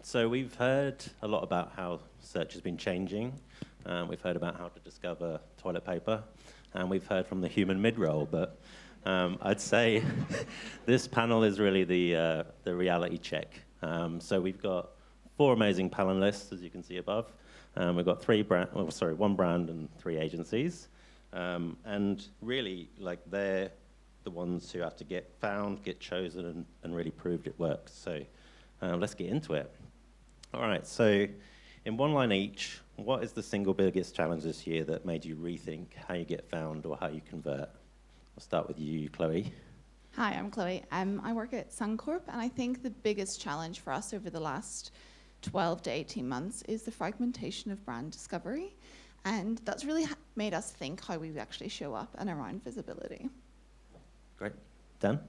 So we've heard a lot about how search has been changing. We've heard about how to discover toilet paper, and we've heard from the human mid-roll. But I'd say this panel is really the reality check. So we've got 4 amazing panelists, as you can see above. We've got one brand and 3 agencies. And really, like, they're the ones who have to get found, get chosen, and really proved it works. So let's get into it. All right, so in one line each, what is the single biggest challenge this year that made you rethink how you get found or how you convert? I'll start with you, Chloe. Hi, I'm Chloe. I work at Suncorp, and I think the biggest challenge for us over the last 12 to 18 months is the fragmentation of brand discovery. And that's really made us think how we actually show up and around visibility. Great. Dan?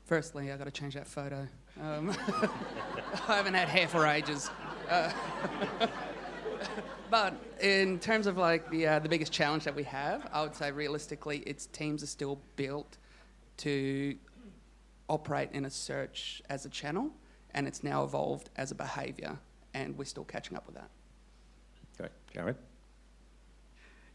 Firstly, I've got to change that photo. I haven't had hair for ages. But in terms of like the biggest challenge that we have, I would say realistically, its teams are still built to operate in a search as a channel, and it's now evolved as a behaviour, and we're still catching up with that. Great. Jarrod?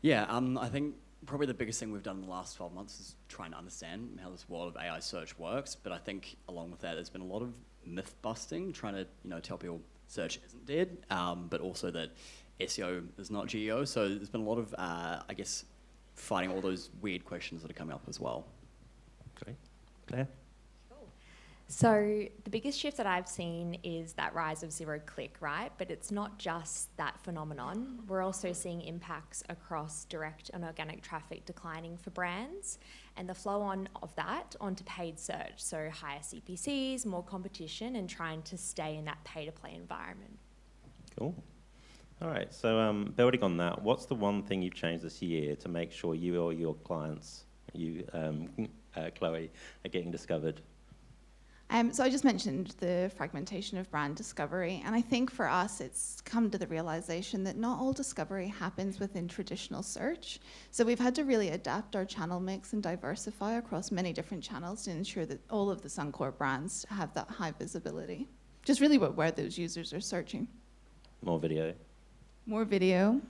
Yeah, I think probably the biggest thing we've done in the last 12 months is trying to understand how this world of AI search works. But I think along with that, there's been a lot of myth busting, trying to tell people search isn't dead, but also that SEO is not GEO. So there's been a lot of, I guess, fighting all those weird questions that are coming up as well. Great. Claire? So the biggest shift that I've seen is that rise of zero click, right? But it's not just that phenomenon. We're also seeing impacts across direct and organic traffic declining for brands, and the flow on of that onto paid search. So higher CPCs, more competition, and trying to stay in that pay-to-play environment. Cool. All right, so building on that, what's the one thing you've changed this year to make sure you or your clients, Chloe, are getting discovered? So I just mentioned the fragmentation of brand discovery, and I think for us it's come to the realization that not all discovery happens within traditional search. So we've had to really adapt our channel mix and diversify across many different channels to ensure that all of the Suncorp brands have that high visibility. Just really where those users are searching. More video? More video,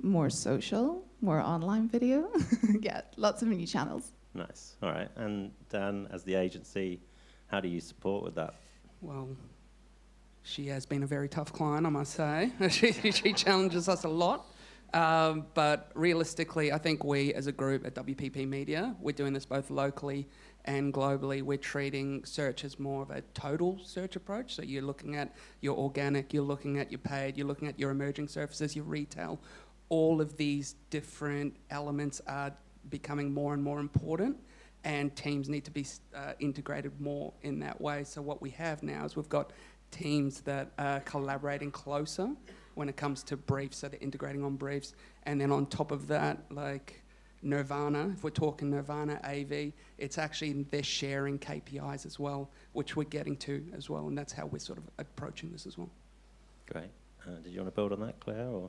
more social, more online video. Yeah, lots of new channels. Nice. All right, and Dan, as the agency, how do you support with that? Well, she has been a very tough client, I must say. She challenges us a lot. But realistically, I think we as a group at WPP Media, we're doing this both locally and globally. We're treating search as more of a total search approach. So you're looking at your organic, you're looking at your paid, you're looking at your emerging services, your retail. All of these different elements are becoming more and more important, and teams need to be integrated more in that way. So what we have now is we've got teams that are collaborating closer when it comes to briefs, so they're integrating on briefs. And then on top of that, like Nirvana, if we're talking Nirvana, AV, it's actually they're sharing KPIs as well, which we're getting to as well, and that's how we're sort of approaching this as well. Great. Did you want to build on that, Claire? Or?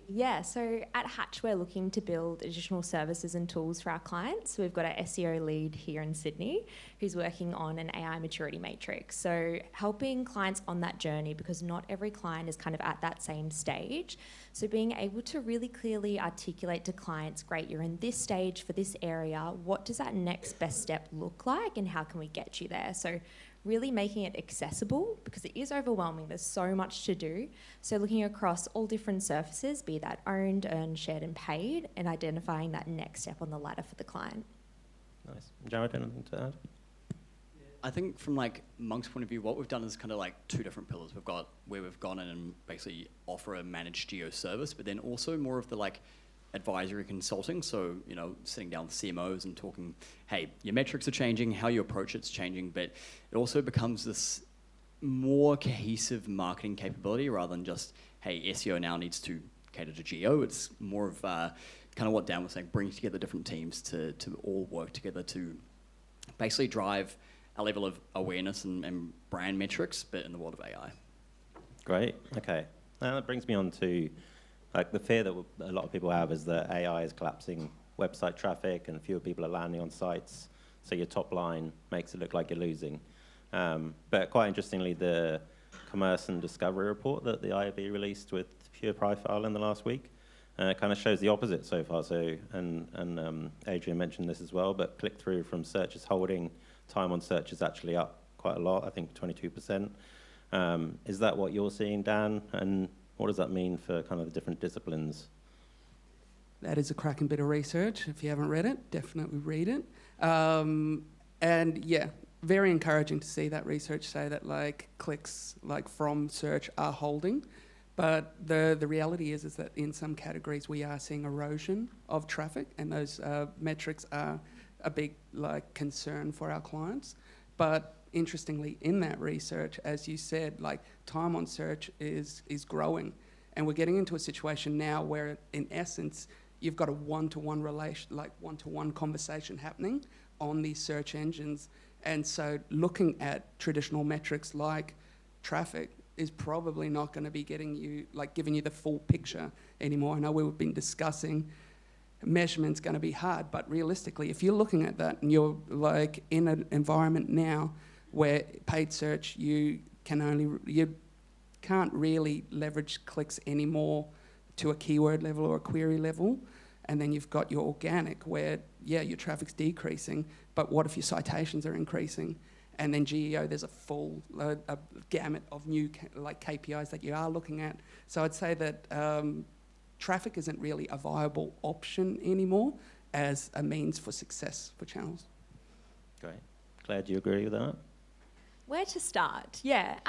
Yeah, so at Hatch, we're looking to build additional services and tools for our clients. So we've got our SEO lead here in Sydney who's working on an AI maturity matrix. So helping clients on that journey, because not every client is kind of at that same stage. So being able to really clearly articulate to clients, great, you're in this stage for this area, what does that next best step look like and how can we get you there? So really making it accessible, because it is overwhelming. There's so much to do. So looking across all different surfaces, be that owned, earned, shared and paid, and identifying that next step on the ladder for the client. Nice. Jarrod, anything to add? I think from like Monk's point of view, what we've done is kind of like 2 different pillars. We've got where we've gone in and basically offer a managed geo service, but then also more of the like advisory consulting. So, sitting down with CMOs and talking, hey, your metrics are changing, how you approach it's changing, but it also becomes this more cohesive marketing capability rather than just, hey, SEO now needs to cater to geo. It's more of kind of what Dan was saying, bringing together different teams to all work together to basically drive a level of awareness and brand metrics, but in the world of AI. Great. Okay. Now that brings me on to the fear that a lot of people have is that AI is collapsing website traffic and fewer people are landing on sites, so your top line makes it look like you're losing. But quite interestingly, the commerce and discovery report that the IAB released with Pure Profile in the last week kind of shows the opposite so far. So, and Adrian mentioned this as well, but click-through from searches holding time on search is actually up quite a lot, I think 22%. Is that what you're seeing, Dan? And what does that mean for kind of the different disciplines? That is a cracking bit of research. If you haven't read it, definitely read it. And yeah, very encouraging to see that research say that like clicks like from search are holding. But the reality is that in some categories we are seeing erosion of traffic, and those metrics are a big like concern for our clients. But interestingly, in that research, as you said, like time on search is growing, and we're getting into a situation now where, in essence, you've got a one-to-one relation, like one-to-one conversation happening on these search engines. And so, looking at traditional metrics like traffic is probably not going to be giving you the full picture anymore. I know we've been discussing measurement's going to be hard, but realistically, if you're looking at that and you're like in an environment now where paid search, you can't really leverage clicks anymore to a keyword level or a query level. And then you've got your organic where, yeah, your traffic's decreasing, but what if your citations are increasing? And then GEO, there's a full a gamut of new KPIs that you are looking at. So I'd say that traffic isn't really a viable option anymore as a means for success for channels. Great. Claire, do you agree with that? Where to start? Yeah.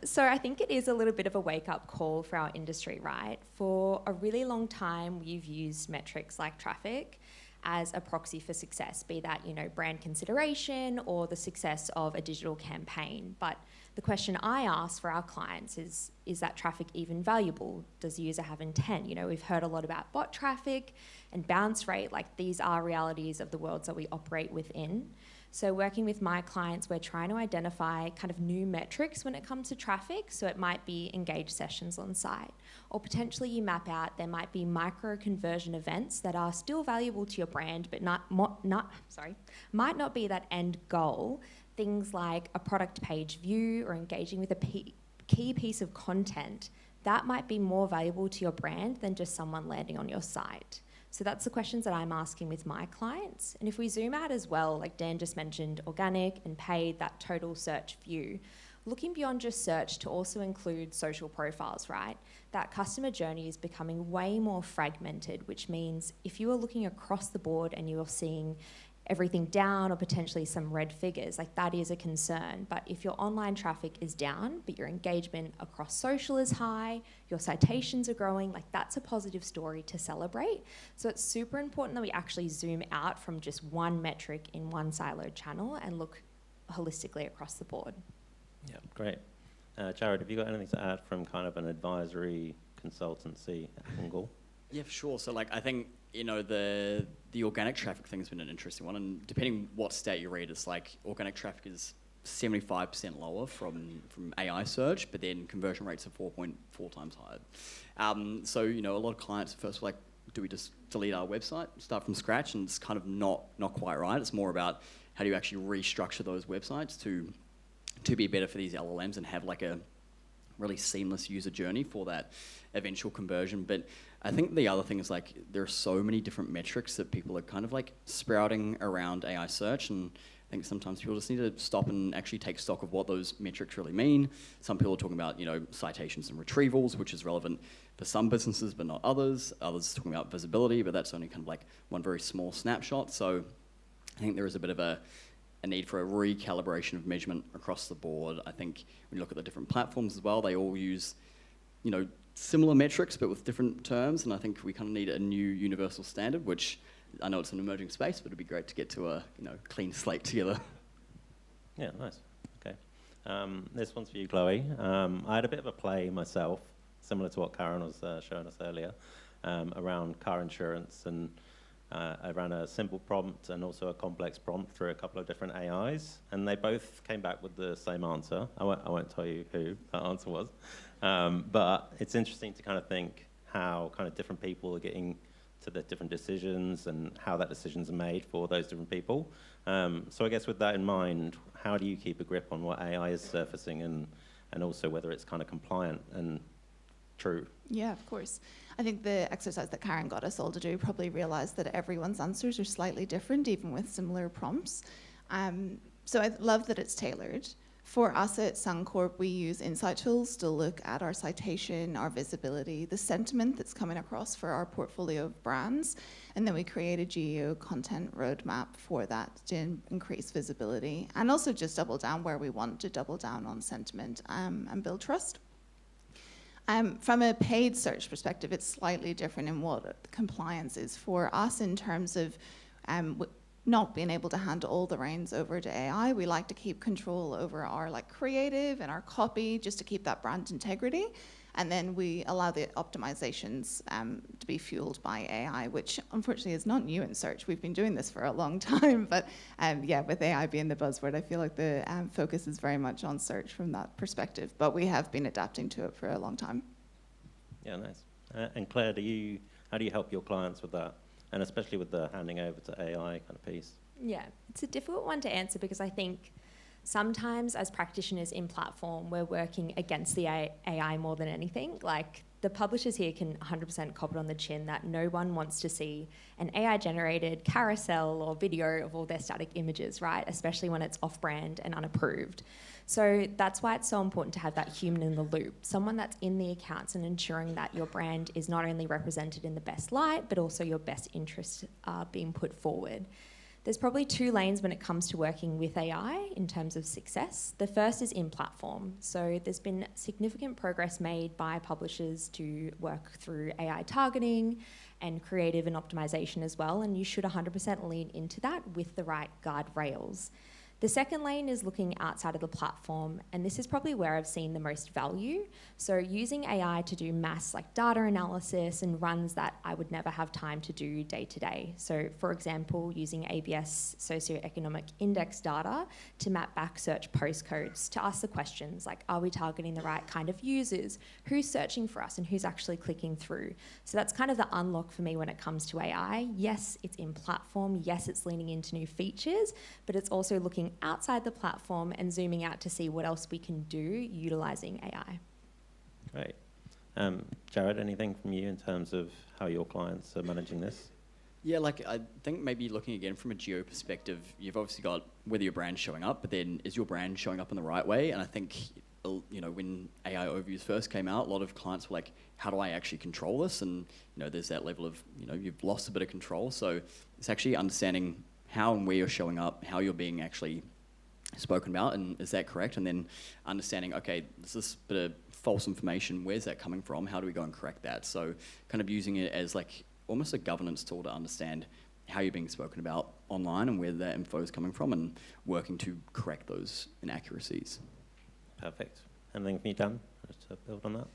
So I think it is a little bit of a wake-up call for our industry, right? For a really long time, we've used metrics like traffic as a proxy for success, be that, brand consideration or the success of a digital campaign. But the question I ask for our clients is that traffic even valuable? Does the user have intent? We've heard a lot about bot traffic and bounce rate. Like, these are realities of the worlds that we operate within. So working with my clients, we're trying to identify kind of new metrics when it comes to traffic. So it might be engaged sessions on site, or potentially you map out there might be micro conversion events that are still valuable to your brand, but might not be that end goal. Things like a product page view or engaging with a key piece of content that might be more valuable to your brand than just someone landing on your site. So that's the questions that I'm asking with my clients. And if we zoom out as well, like Dan just mentioned, organic and paid, that total search view, looking beyond just search to also include social profiles, right? That customer journey is becoming way more fragmented, which means if you are looking across the board and you are seeing everything down or potentially some red figures, like that is a concern. But if your online traffic is down, but your engagement across social is high, your citations are growing, like that's a positive story to celebrate. So it's super important that we actually zoom out from just one metric in one siloed channel and look holistically across the board. Yeah, great. Jarrod, have you got anything to add from kind of an advisory consultancy angle? Yeah, for sure. So I think, the organic traffic thing has been an interesting one, and depending what stat you read, it's like organic traffic is 75% lower from AI search, but then conversion rates are 4.4 times higher. So, a lot of clients first were like, do we just delete our website, start from scratch? And it's kind of not quite right. It's more about how do you actually restructure those websites to be better for these LLMs and have like a really seamless user journey for that eventual conversion. But I think the other thing is like there are so many different metrics that people are kind of like sprouting around AI search, and I think sometimes people just need to stop and actually take stock of what those metrics really mean. Some people are talking about, citations and retrievals, which is relevant for some businesses but not others. Others are talking about visibility, but that's only kind of like one very small snapshot. So I think there is a bit of a need for a recalibration of measurement across the board. I think when you look at the different platforms as well, they all use, similar metrics but with different terms, and I think we kind of need a new universal standard, which I know it's an emerging space, but it'd be great to get to a clean slate together. Yeah, nice. Okay. This one's for you, Chloe. I had a bit of a play myself, similar to what Karen was showing us earlier, around car insurance, and I ran a simple prompt and also a complex prompt through a couple of different AIs, and they both came back with the same answer. I won't tell you who that answer was, but it's interesting to kind of think how kind of different people are getting to the different decisions and how that decision's made for those different people. So I guess with that in mind, how do you keep a grip on what AI is surfacing and also whether it's kind of compliant and true? Yeah, of course. I think the exercise that Karen got us all to do probably realised that everyone's answers are slightly different, even with similar prompts. So I love that it's tailored. For us at Suncorp, we use insight tools to look at our citation, our visibility, the sentiment that's coming across for our portfolio of brands, and then we create a geo content roadmap for that to increase visibility and also just double down where we want to double down on sentiment and build trust. From a paid search perspective, it's slightly different in what compliance is for us in terms of not being able to hand all the reins over to AI. We like to keep control over our creative and our copy just to keep that brand integrity. And then we allow the optimizations to be fueled by AI, which unfortunately is not new in search. We've been doing this for a long time, but yeah, with AI being the buzzword, I feel like the focus is very much on search from that perspective. But we have been adapting to it for a long time. Yeah, nice. And Claire, how do you help your clients with that? And especially with the handing over to AI kind of piece? Yeah, it's a difficult one to answer because I think sometimes as practitioners in platform, we're working against the AI more than anything. Like the publishers here can 100% cop it on the chin that no one wants to see an AI-generated carousel or video of all their static images, right? Especially when it's off-brand and unapproved. So that's why it's so important to have that human in the loop, someone that's in the accounts and ensuring that your brand is not only represented in the best light, but also your best interests are being put forward. There's probably two lanes when it comes to working with AI in terms of success. The first is in platform. So there's been significant progress made by publishers to work through AI targeting and creative and optimization as well, and you should 100% lean into that with the right guardrails. The second lane is looking outside of the platform, and this is probably where I've seen the most value. So using AI to do mass data analysis and runs that I would never have time to do day to day. So for example, using ABS socioeconomic index data to map back search postcodes to ask the questions like, are we targeting the right kind of users? Who's searching for us and who's actually clicking through? So that's kind of the unlock for me when it comes to AI. Yes, it's in platform. Yes, it's leaning into new features, but it's also looking outside the platform and zooming out to see what else we can do utilising AI. Great. Jarrod, anything from you in terms of how your clients are managing this? Yeah, I think maybe looking again from a geo perspective, you've obviously got whether your brand's showing up, but then is your brand showing up in the right way? And I think, when AI overviews first came out, a lot of clients were like, how do I actually control this? And, there's that level of, you've lost a bit of control. So it's actually understanding how and where you're showing up, how you're being actually spoken about, and is that correct? And then understanding, okay, this is a bit of false information, where's that coming from? How do we go and correct that? So kind of using it as almost a governance tool to understand how you're being spoken about online and where that info is coming from and working to correct those inaccuracies. Perfect. Anything from you, Dan, just to build on that?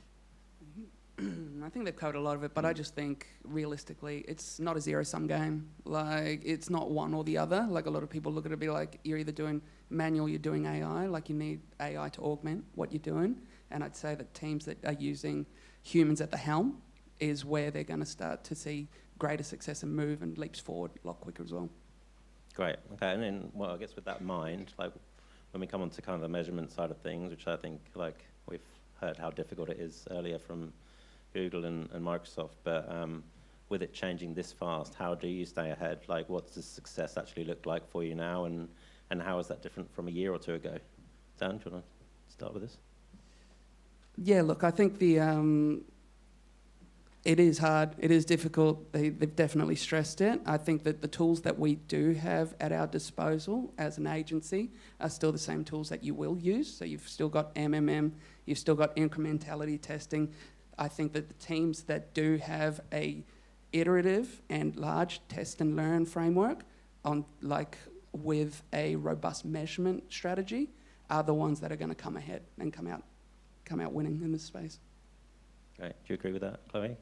I think they've covered a lot of it, but I just think realistically, it's not a zero-sum game. It's not one or the other. A lot of people look at it and be like, you're either doing manual, you're doing AI. You need AI to augment what you're doing. And I'd say that teams that are using humans at the helm is where they're going to start to see greater success and move and leaps forward a lot quicker as well. Great. Okay. And then, I guess with that in mind, when we come on to kind of the measurement side of things, which I think we've heard how difficult it is earlier from Google and Microsoft, but with it changing this fast, how do you stay ahead? What does success actually look like for you now, and how is that different from a year or two ago? Dan, do you want to start with this? Yeah, look, I think it is hard, it is difficult, they've definitely stressed it. I think that the tools that we do have at our disposal as an agency are still the same tools that you will use. So you've still got MMM, you've still got incrementality testing. I think that the teams that do have a iterative and large test and learn framework on with a robust measurement strategy are the ones that are going to come ahead and come out winning in this space. Great. Do you agree with that, Chloe?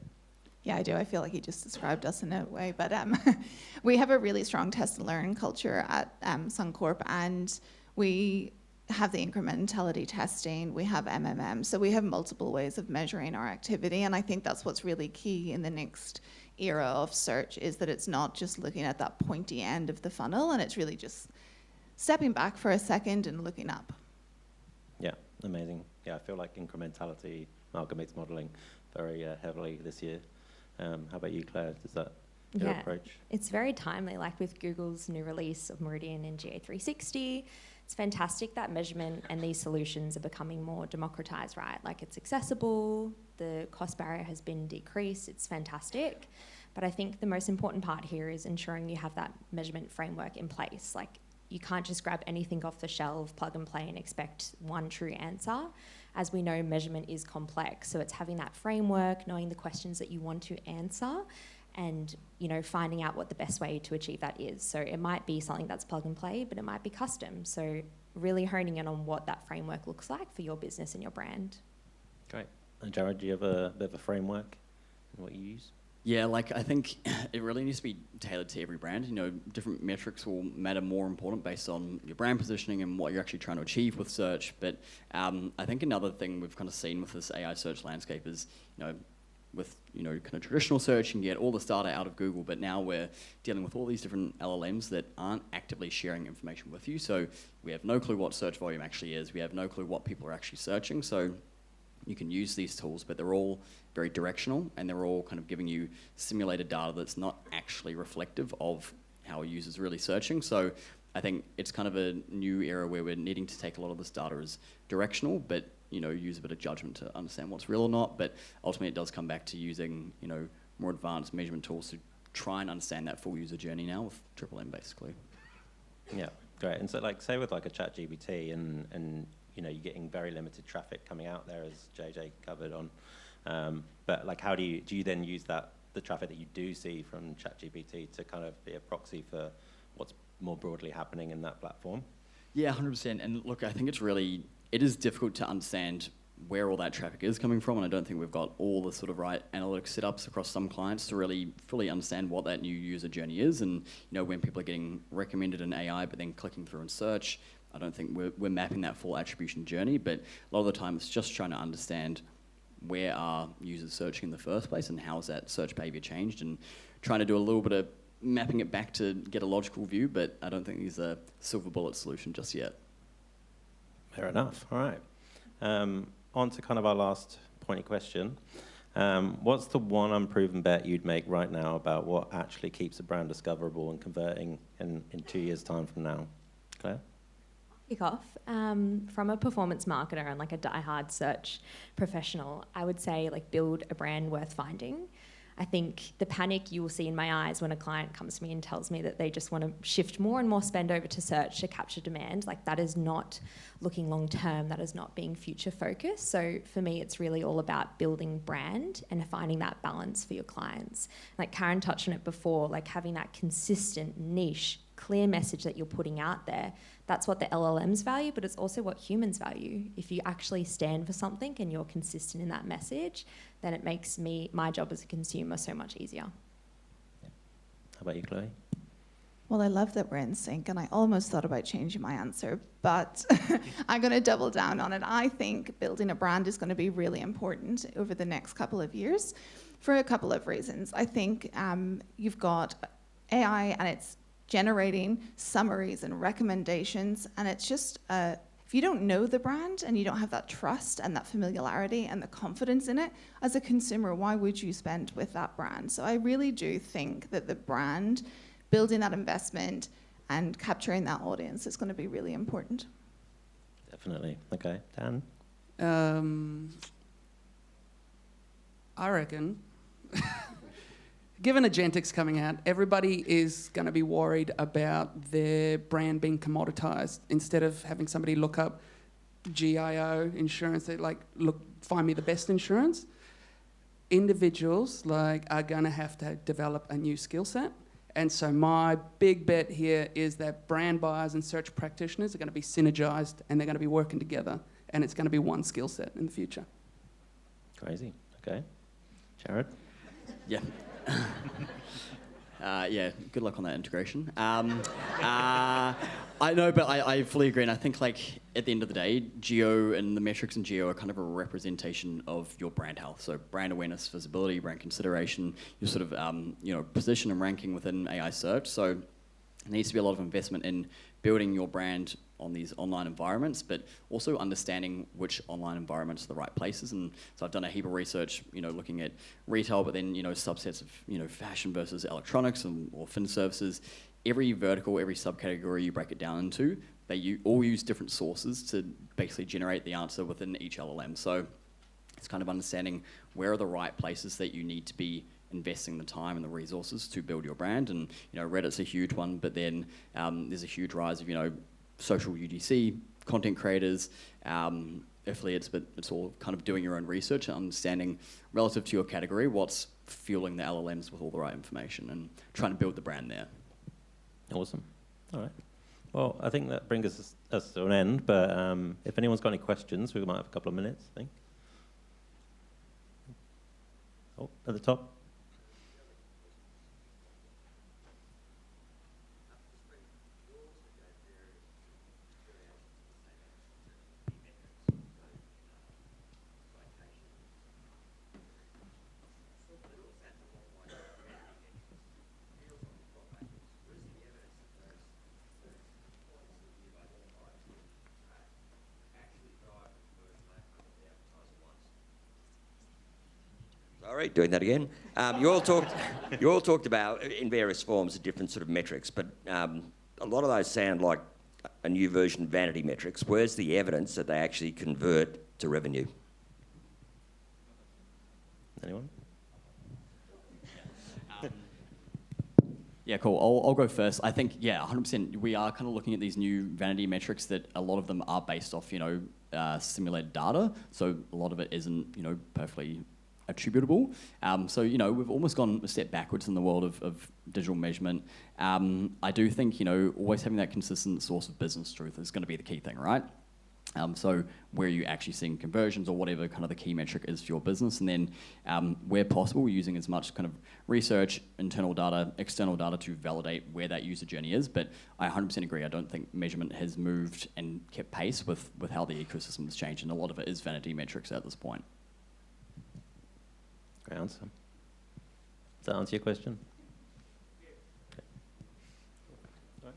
Yeah, I do. I feel like he just described us in a way, but we have a really strong test and learn culture at Suncorp, and we have the incrementality testing, we have MMM, so we have multiple ways of measuring our activity, and I think that's what's really key in the next era of search is that it's not just looking at that pointy end of the funnel, and it's really just stepping back for a second and looking up. Yeah, amazing. Yeah, I feel like incrementality amalgamates modeling very heavily this year. How about you, Claire? Is that your approach? It's very timely, like with Google's new release of Meridian and GA360. It's fantastic that measurement and these solutions are becoming more democratized, right? Like it's accessible, the cost barrier has been decreased, it's fantastic. But I think the most important part here is ensuring you have that measurement framework in place. Like you can't just grab anything off the shelf, plug and play and expect one true answer. As we know, measurement is complex. So it's having that framework, knowing the questions that you want to answer, and finding out what the best way to achieve that is. So it might be something that's plug and play, but it might be custom. So really honing in on what that framework looks like for your business and your brand. Great. And Jarrod, do you have a bit of a framework in what you use? Yeah, like I think it really needs to be tailored to every brand. Different metrics will matter more important based on your brand positioning and what you're actually trying to achieve with search. But I think another thing we've kind of seen with this AI search landscape is, with kind of traditional search, you can get all this data out of Google, but now we're dealing with all these different LLMs that aren't actively sharing information with you. So we have no clue what search volume actually is. We have no clue what people are actually searching. So you can use these tools, but they're all very directional, and they're all kind of giving you simulated data that's not actually reflective of how a user's really searching. So I think it's kind of a new era where we're needing to take a lot of this data as directional, but use a bit of judgment to understand what's real or not. But ultimately it does come back to using, more advanced measurement tools to try and understand that full user journey now with Triple M basically. Yeah, great. And so say with like a ChatGPT and you're getting very limited traffic coming out there, as JJ covered on. But like how do you then use the traffic that you do see from ChatGPT to kind of be a proxy for what's more broadly happening in that platform? Yeah, 100%. And look, I think it is difficult to understand where all that traffic is coming from, and I don't think we've got all the sort of right analytics setups across some clients to really fully understand what that new user journey is. And when people are getting recommended in AI but then clicking through in search, I don't think we're mapping that full attribution journey. But a lot of the time it's just trying to understand where are users searching in the first place and how has that search behavior changed, and trying to do a little bit of mapping it back to get a logical view. But I don't think there's a silver bullet solution just yet. Fair enough. All right. On to kind of our last pointy question. What's the one unproven bet you'd make right now about what actually keeps a brand discoverable and converting in 2 years' time from now? Claire? Kick off. From a performance marketer and like a diehard search professional, I would say build a brand worth finding. I think the panic you will see in my eyes when a client comes to me and tells me that they just want to shift more and more spend over to search to capture demand, that is not looking long term, that is not being future focused. So for me, it's really all about building brand and finding that balance for your clients. Like Karen touched on it before, having that consistent niche, clear message that you're putting out there. That's what the LLMs value, but it's also what humans value. If you actually stand for something and you're consistent in that message, then it makes my job as a consumer so much easier. How about you, Chloe? Well, I love that we're in sync, and I almost thought about changing my answer, but I'm going to double down on it. I think building a brand is going to be really important over the next couple of years for a couple of reasons. I think you've got AI and it's generating summaries and recommendations, and it's just if you don't know the brand and you don't have that trust and that familiarity and the confidence in it as a consumer, why would you spend with that brand? So I really do think that the brand, building that investment and capturing that audience is going to be really important. Definitely. Okay, Dan? I reckon given Agentic's coming out, everybody is going to be worried about their brand being commoditized. Instead of having somebody look up GIO insurance, they find me the best insurance. Individuals are going to have to develop a new skill set. And so my big bet here is that brand buyers and search practitioners are going to be synergized, and they're going to be working together, and it's going to be one skill set in the future. Crazy. Okay. Jarrod? Yeah. Yeah, good luck on that integration. I know, but I fully agree, and I think at the end of the day, geo and the metrics in geo are kind of a representation of your brand health. So brand awareness, visibility, brand consideration, your sort of position and ranking within AI search. So there needs to be a lot of investment in building your brand on these online environments, but also understanding which online environments are the right places. And so I've done a heap of research, looking at retail, but then, subsets of, fashion versus electronics or fin services. Every vertical, every subcategory you break it down into, they all use different sources to basically generate the answer within each LLM. So it's kind of understanding where are the right places that you need to be investing the time and the resources to build your brand. And Reddit's a huge one, but then there's a huge rise of social UGC, content creators, affiliates, but it's all kind of doing your own research and understanding relative to your category what's fueling the LLMs with all the right information and trying to build the brand there. Awesome. All right. Well, I think that brings us to an end, but if anyone's got any questions, we might have a couple of minutes, I think. Oh, at the top. Sorry, doing that again. You all talked about, in various forms, of different sort of metrics, but a lot of those sound like a new version of vanity metrics. Where's the evidence that they actually convert to revenue? Anyone? Yeah, cool. I'll go first. I think, 100%. We are kind of looking at these new vanity metrics that a lot of them are based off, simulated data. So a lot of it isn't, perfectly attributable. So, we've almost gone a step backwards in the world of digital measurement. I do think, always having that consistent source of business truth is going to be the key thing, right? So where are you actually seeing conversions or whatever kind of the key metric is for your business, and then where possible, using as much kind of research, internal data, external data to validate where that user journey is. But I 100% agree. I don't think measurement has moved and kept pace with how the ecosystem has changed, and a lot of it is vanity metrics at this point. Great answer. Does that answer your question? Okay. All right.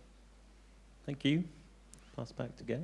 Thank you. Pass back to Gay.